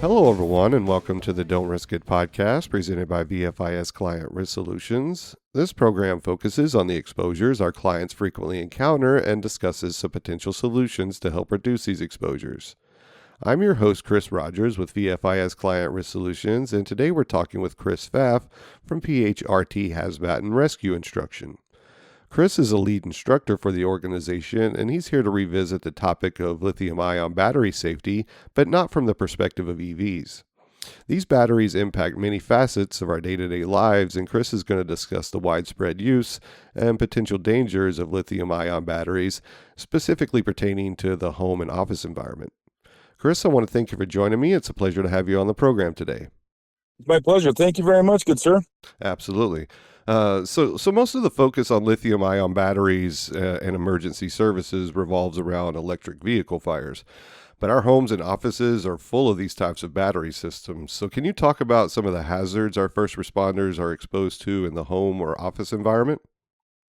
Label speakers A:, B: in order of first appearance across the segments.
A: Hello, everyone, and welcome to the Don't Risk It podcast presented by VFIS Client Risk Solutions. This program focuses on the exposures our clients frequently encounter and discusses some potential solutions to help reduce these exposures. I'm your host, Chris Rodgers with VFIS Client Risk Solutions, and today we're talking with Chris Pfaff from PHRT Hazmat and Rescue Instruction. Chris is a lead instructor for the organization, and he's here to revisit the topic of lithium-ion battery safety, but not from the perspective of EVs. These batteries impact many facets of our day-to-day lives, and Chris is going to discuss the widespread use and potential dangers of lithium-ion batteries, specifically pertaining to the home and office environment. Chris, I want to thank you for joining me. It's a pleasure to have you on the program today.
B: My pleasure. Thank you very much, good sir.
A: Absolutely. So most of the focus on lithium-ion batteries and emergency services revolves around electric vehicle fires. But our homes and offices are full of these types of battery systems. So can you talk about some of the hazards our first responders are exposed to in the home or office environment?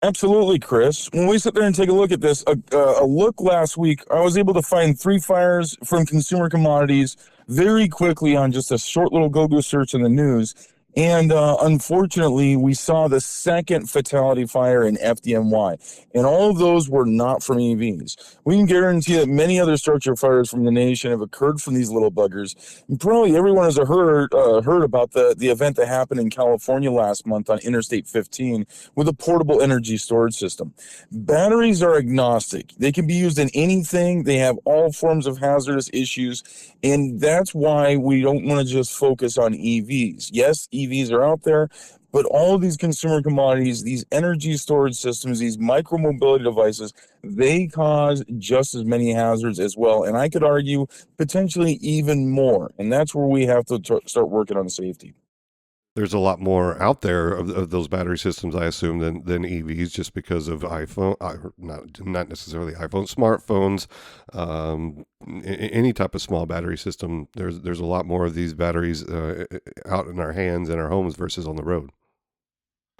B: Absolutely, Chris. When we sit there and take a look at this, a look last week, I was able to find 3 fires from consumer commodities very quickly on just a short little Google search in the news. And unfortunately, we saw the second fatality fire in FDNY, and all of those were not from EVs. We can guarantee that many other structure fires from the nation have occurred from these little buggers. And probably everyone has heard about the event that happened in California last month on Interstate 15 with a portable energy storage system. Batteries are agnostic. They can be used in anything. They have all forms of hazardous issues, and that's why we don't want to just focus on EVs. Yes, EVs are out there, but all of these consumer commodities, these energy storage systems, these micro-mobility devices, they cause just as many hazards as well. And I could argue potentially even more. And that's where we have to start working on safety.
A: There's a lot more out there of those battery systems, I assume, than EVs, just because of iPhone, not necessarily iPhone, smartphones, any type of small battery system. There's a lot more of these batteries out in our hands and our homes versus on the road.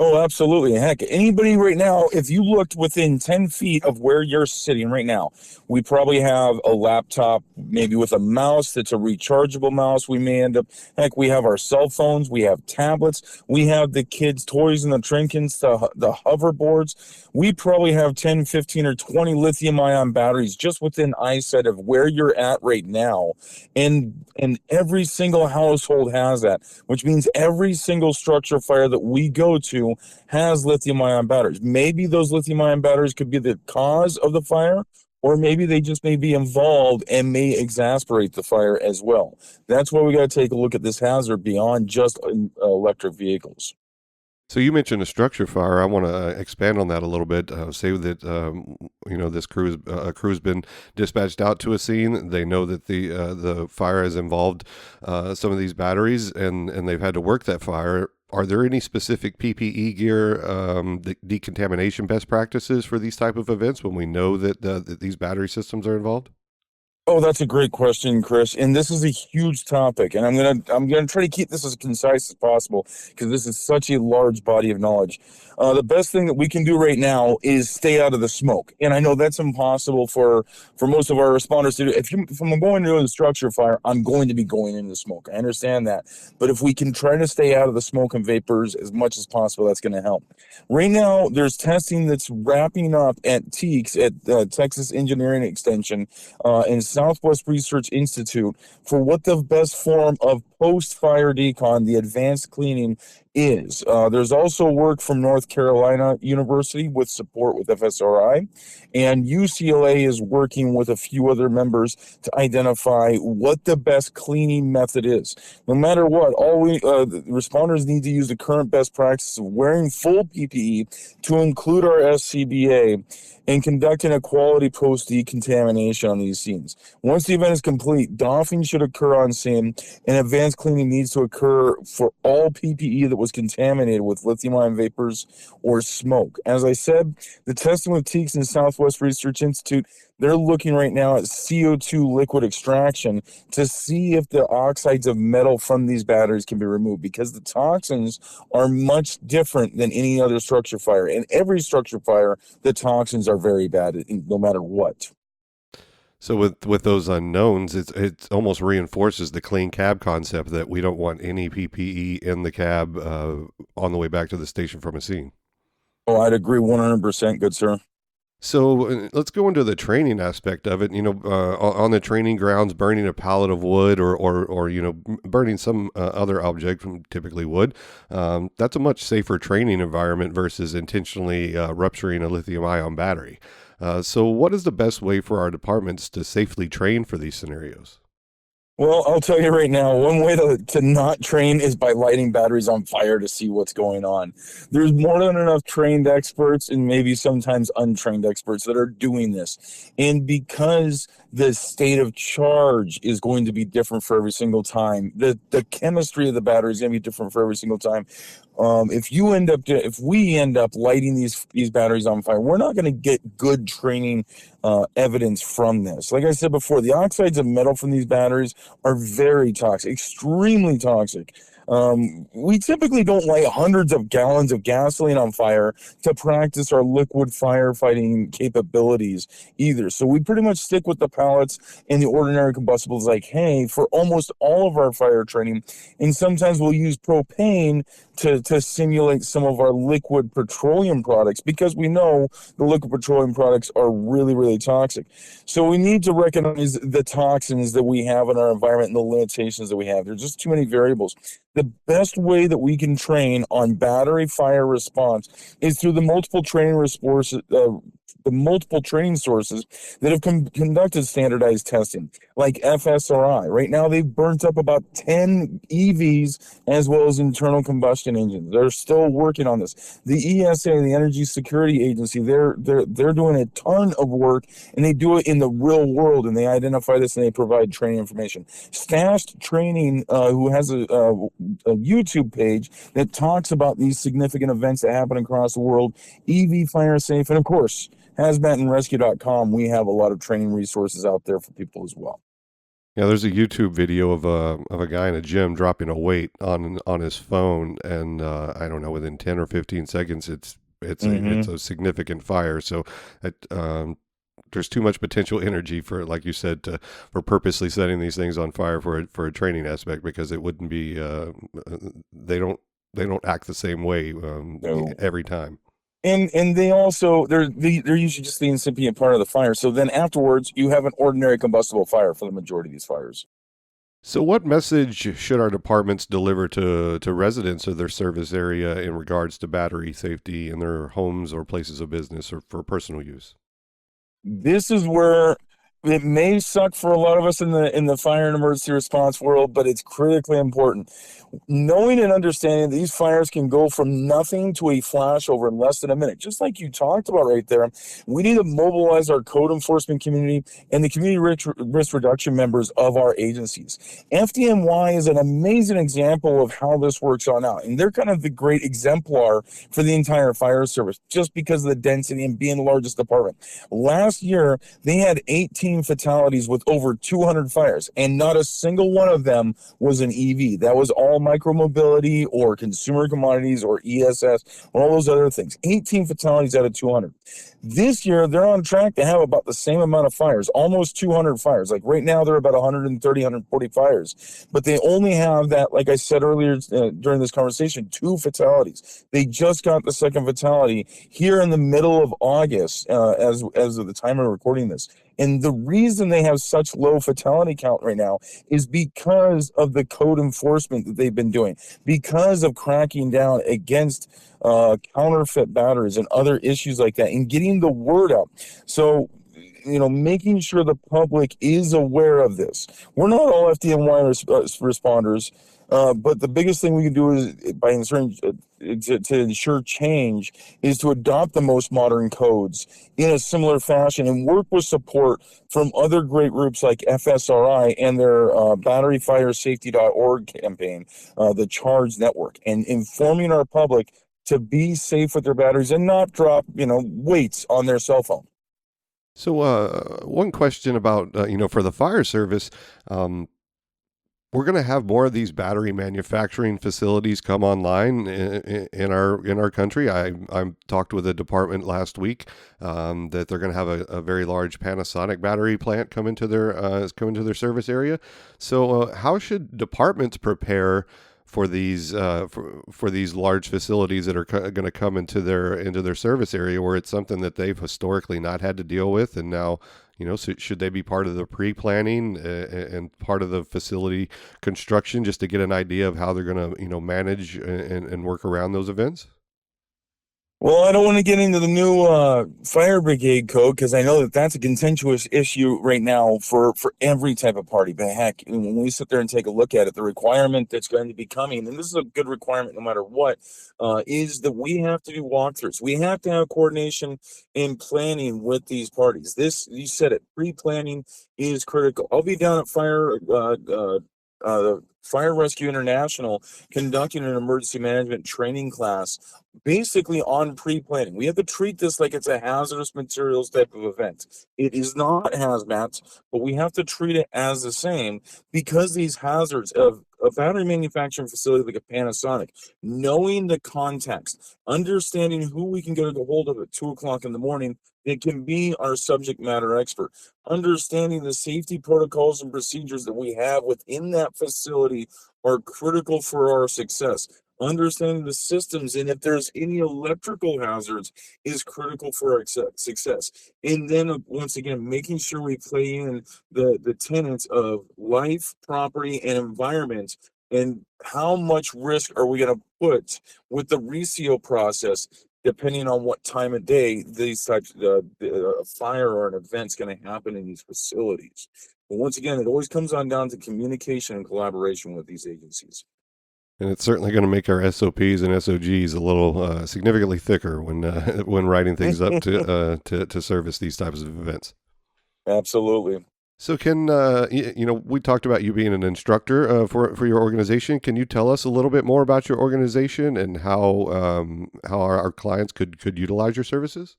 B: Oh, absolutely. Heck, anybody right now, if you looked within 10 feet of where you're sitting right now, we probably have a laptop, maybe with a mouse that's a rechargeable mouse. We may end up, heck, we have our cell phones, we have tablets, we have the kids' toys and the trinkets, the hoverboards. We probably have 10, 15, or 20 lithium-ion batteries just within eyesight of where you're at right now. And every single household has that, which means every single structure fire that we go to has lithium-ion batteries. Maybe those lithium-ion batteries could be the cause of the fire, or maybe they just may be involved and may exacerbate the fire as well. That's why we got to take a look at this hazard beyond just electric vehicles.
A: So you mentioned a structure fire. I want to expand on that a little bit. Say that this crew's been dispatched out to a scene. They know that the fire has involved some of these batteries, and they've had to work that fire. Are there any specific PPE gear, decontamination best practices for these type of events when we know that these battery systems are involved?
B: Oh, that's a great question, Chris. And this is a huge topic. And I'm gonna try to keep this as concise as possible because this is such a large body of knowledge. The best thing that we can do right now is stay out of the smoke. And I know that's impossible for most of our responders to do. If I'm going to do a structure fire, I'm going to be going into the smoke. I understand that. But if we can try to stay out of the smoke and vapors as much as possible, that's going to help. Right now, there's testing that's wrapping up at TEEX, at Texas Engineering Extension, in Southwest Research Institute, for what the best form of post-fire decon, the advanced cleaning, is. There's also work from North Carolina University with support with FSRI, and UCLA is working with a few other members to identify what the best cleaning method is. No matter what, the responders need to use the current best practice of wearing full PPE to include our SCBA and conducting a quality post-decontamination on these scenes. Once the event is complete, doffing should occur on scene, and advanced cleaning needs to occur for all PPE that was contaminated with lithium-ion vapors or smoke. As I said, the testing with TEEX and Southwest Research Institute, they're looking right now at CO2 liquid extraction to see if the oxides of metal from these batteries can be removed, because the toxins are much different than any other structure fire. In every structure fire, the toxins are very bad, no matter what.
A: So with those unknowns, it almost reinforces the clean cab concept that we don't want any PPE in the cab on the way back to the station from a scene.
B: Oh, I'd agree 100%, good sir.
A: So let's go into the training aspect of it. On the training grounds, burning a pallet of wood or burning some other object, typically wood. That's a much safer training environment versus intentionally rupturing a lithium-ion battery. So, what is the best way for our departments to safely train for these scenarios?
B: Well, I'll tell you right now, one way to not train is by lighting batteries on fire to see what's going on. There's more than enough trained experts and maybe sometimes untrained experts that are doing this. And because the state of charge is going to be different for every single time, the chemistry of the battery is going to be different for every single time. If we end up lighting these batteries on fire, we're not going to get good training evidence from this. Like I said before, the oxides of metal from these batteries are very toxic, extremely toxic. We typically don't light hundreds of gallons of gasoline on fire to practice our liquid firefighting capabilities either. So we pretty much stick with the pellets and the ordinary combustibles like hay for almost all of our fire training. And sometimes we'll use propane to simulate some of our liquid petroleum products because we know the liquid petroleum products are really, really toxic. So we need to recognize the toxins that we have in our environment and the limitations that we have. There's just too many variables. The best way that we can train on battery fire response is through the multiple training sources that have conducted standardized testing, like FSRI. Right now, they've burnt up about 10 EVs as well as internal combustion engines. They're still working on this. The ESA, the Energy Security Agency, they're doing a ton of work, and they do it in the real world, and they identify this and they provide training information. Stashed Training, who has a YouTube page that talks about these significant events that happen across the world, EV Fire Safe, and of course, hazmatandrescue.com. We have a lot of training resources out there for people as well.
A: Yeah, there's a YouTube video of a guy in a gym dropping a weight on his phone, and I don't know, within 10 or 15 seconds, it's a significant fire. So there's too much potential energy for, like you said, for purposely setting these things on fire for a training aspect, because it wouldn't be they don't act the same way
B: No.
A: every time.
B: And they also they're usually just the incipient part of the fire. So then afterwards, you have an ordinary combustible fire for the majority of these fires.
A: So, what message should our departments deliver to residents of their service area in regards to battery safety in their homes or places of business or for personal use?
B: This is where it may suck for a lot of us in the fire and emergency response world, but it's critically important. Knowing and understanding that these fires can go from nothing to a flashover in less than a minute, just like you talked about right there. We need to mobilize our code enforcement community and the community risk reduction members of our agencies. FDNY is an amazing example of how this works on out, and they're kind of the great exemplar for the entire fire service, just because of the density and being the largest department. Last year, they had 18 fatalities with over 200 fires, and not a single one of them was an EV. That was all micromobility or consumer commodities or ESS or all those other things. 18 fatalities out of 200. This year, they're on track to have about the same amount of fires, almost 200 fires. Like right now, they're about 130, 140 fires. But they only have that, like I said earlier during this conversation, 2 fatalities. They just got the second fatality here in the middle of August as of the time of recording this. And the reason they have such low fatality count right now is because of the code enforcement that they've been doing, because of cracking down against counterfeit batteries and other issues like that, and getting the word out. So, making sure the public is aware of this. We're not all FDNY responders, but the biggest thing we can do is by ensuring to ensure change is to adopt the most modern codes in a similar fashion and work with support from other great groups like FSRI and their batteryfiresafety.org campaign, the Charge Network, and informing our public to be safe with their batteries and not drop, weights on their cell phone.
A: So, one question about for the fire service. We're going to have more of these battery manufacturing facilities come online in our country. I talked with a department last week that they're going to have a very large Panasonic battery plant come into their service area. So, how should departments prepare for these for these large facilities that are going to come into their service area, where it's something that they've historically not had to deal with, and now, so should they be part of the pre-planning and part of the facility construction, just to get an idea of how they're going to, manage and work around those events?
B: Well, I don't want to get into the new fire brigade code, because I know that that's a contentious issue right now for every type of party. But heck, when we sit there and take a look at it, the requirement that's going to be coming, and this is a good requirement no matter what, is that we have to do walkthroughs. We have to have coordination and planning with these parties. This, you said it, pre-planning is critical. I'll be down at Fire Rescue International conducting an emergency management training class basically on pre-planning. We have to treat this like it's a hazardous materials type of event. It is not hazmat, but we have to treat it as the same, because these hazards of a battery manufacturing facility like a Panasonic, knowing the context, understanding who we can get a hold of at 2 o'clock in the morning, it can be our subject matter expert. Understanding the safety protocols and procedures that we have within that facility are critical for our success. Understanding the systems, and if there's any electrical hazards, is critical for our success. And then once again, making sure we play in the tenets of life, property, and environment, and how much risk are we going to put with the reseal process, depending on what time of day these types of a fire or an event's going to happen in these facilities. But once again, it always comes on down to communication and collaboration with these agencies.
A: And it's certainly going to make our SOPs and SOGs a little significantly thicker when when writing things up to service these types of events.
B: Absolutely.
A: So, can we talked about you being an instructor for your organization. Can you tell us a little bit more about your organization and how our clients could utilize your services?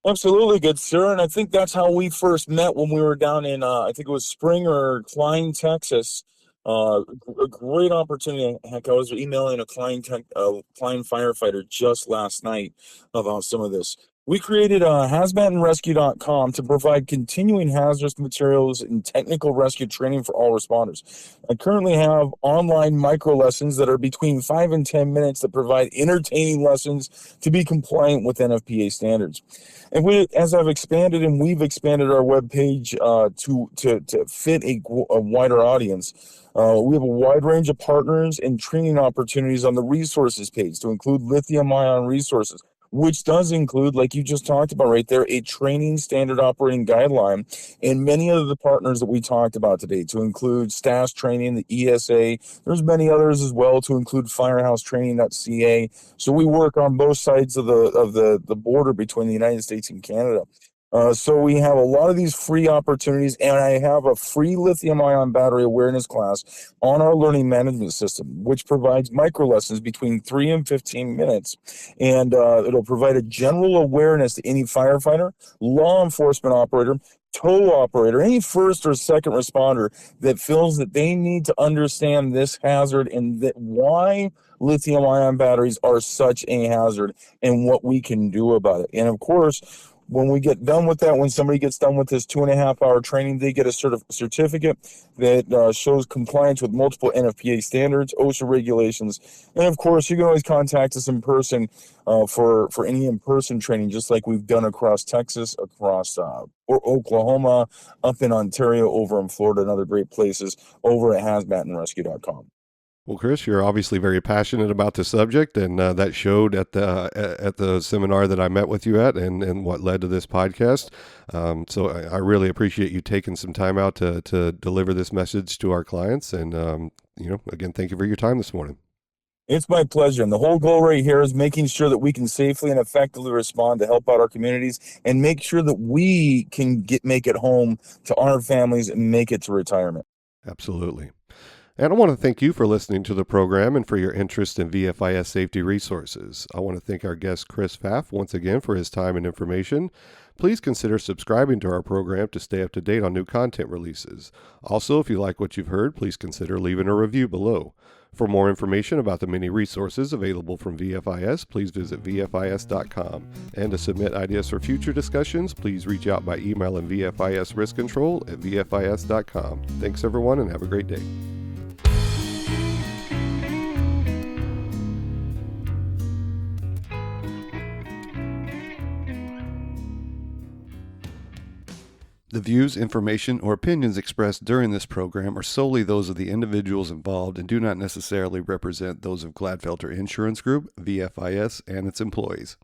B: Absolutely, good sir. And I think that's how we first met when we were down in, I think it was Spring or Klein, Texas. A great opportunity. Heck, I was emailing a Klein firefighter just last night about some of this. We created hazmatandrescue.com to provide continuing hazardous materials and technical rescue training for all responders. I currently have online micro lessons that are between 5 and 10 minutes that provide entertaining lessons to be compliant with NFPA standards. And as I've expanded, and we've expanded our webpage to fit a wider audience, we have a wide range of partners and training opportunities on the resources page to include lithium-ion resources, which does include, like you just talked about right there, a training standard operating guideline, and many of the partners that we talked about today, to include STAS training, the ESA. There's many others as well, to include firehousetraining.ca. So we work on both sides of the border between the United States and Canada. So we have a lot of these free opportunities, and I have a free lithium-ion battery awareness class on our learning management system, which provides micro lessons between 3 and 15 minutes. And it'll provide a general awareness to any firefighter, law enforcement operator, tow operator, any first or second responder that feels that they need to understand this hazard and that why lithium-ion batteries are such a hazard and what we can do about it. And of course, when we get done with that, when somebody gets done with this 2.5-hour training, they get a certificate that shows compliance with multiple NFPA standards, OSHA regulations. And of course, you can always contact us in person for any in-person training, just like we've done across Texas, across Oklahoma, up in Ontario, over in Florida, and other great places, over at hazmatandrescue.com.
A: Well, Chris, you're obviously very passionate about the subject, and that showed at the seminar that I met with you at, and what led to this podcast. So I really appreciate you taking some time out to deliver this message to our clients. And again, thank you for your time this morning.
B: It's my pleasure. And the whole goal right here is making sure that we can safely and effectively respond to help out our communities, and make sure that we can make it home to our families and make it to retirement.
A: Absolutely. And I want to thank you for listening to the program and for your interest in VFIS safety resources. I want to thank our guest, Chris Pfaff, once again for his time and information. Please consider subscribing to our program to stay up to date on new content releases. Also, if you like what you've heard, please consider leaving a review below. For more information about the many resources available from VFIS, please visit VFIS.com. And to submit ideas for future discussions, please reach out by emailing VFISriskcontrol@VFIS.com. Thanks, everyone, and have a great day. The views, information, or opinions expressed during this program are solely those of the individuals involved and do not necessarily represent those of Gladfelter Insurance Group, VFIS, and its employees.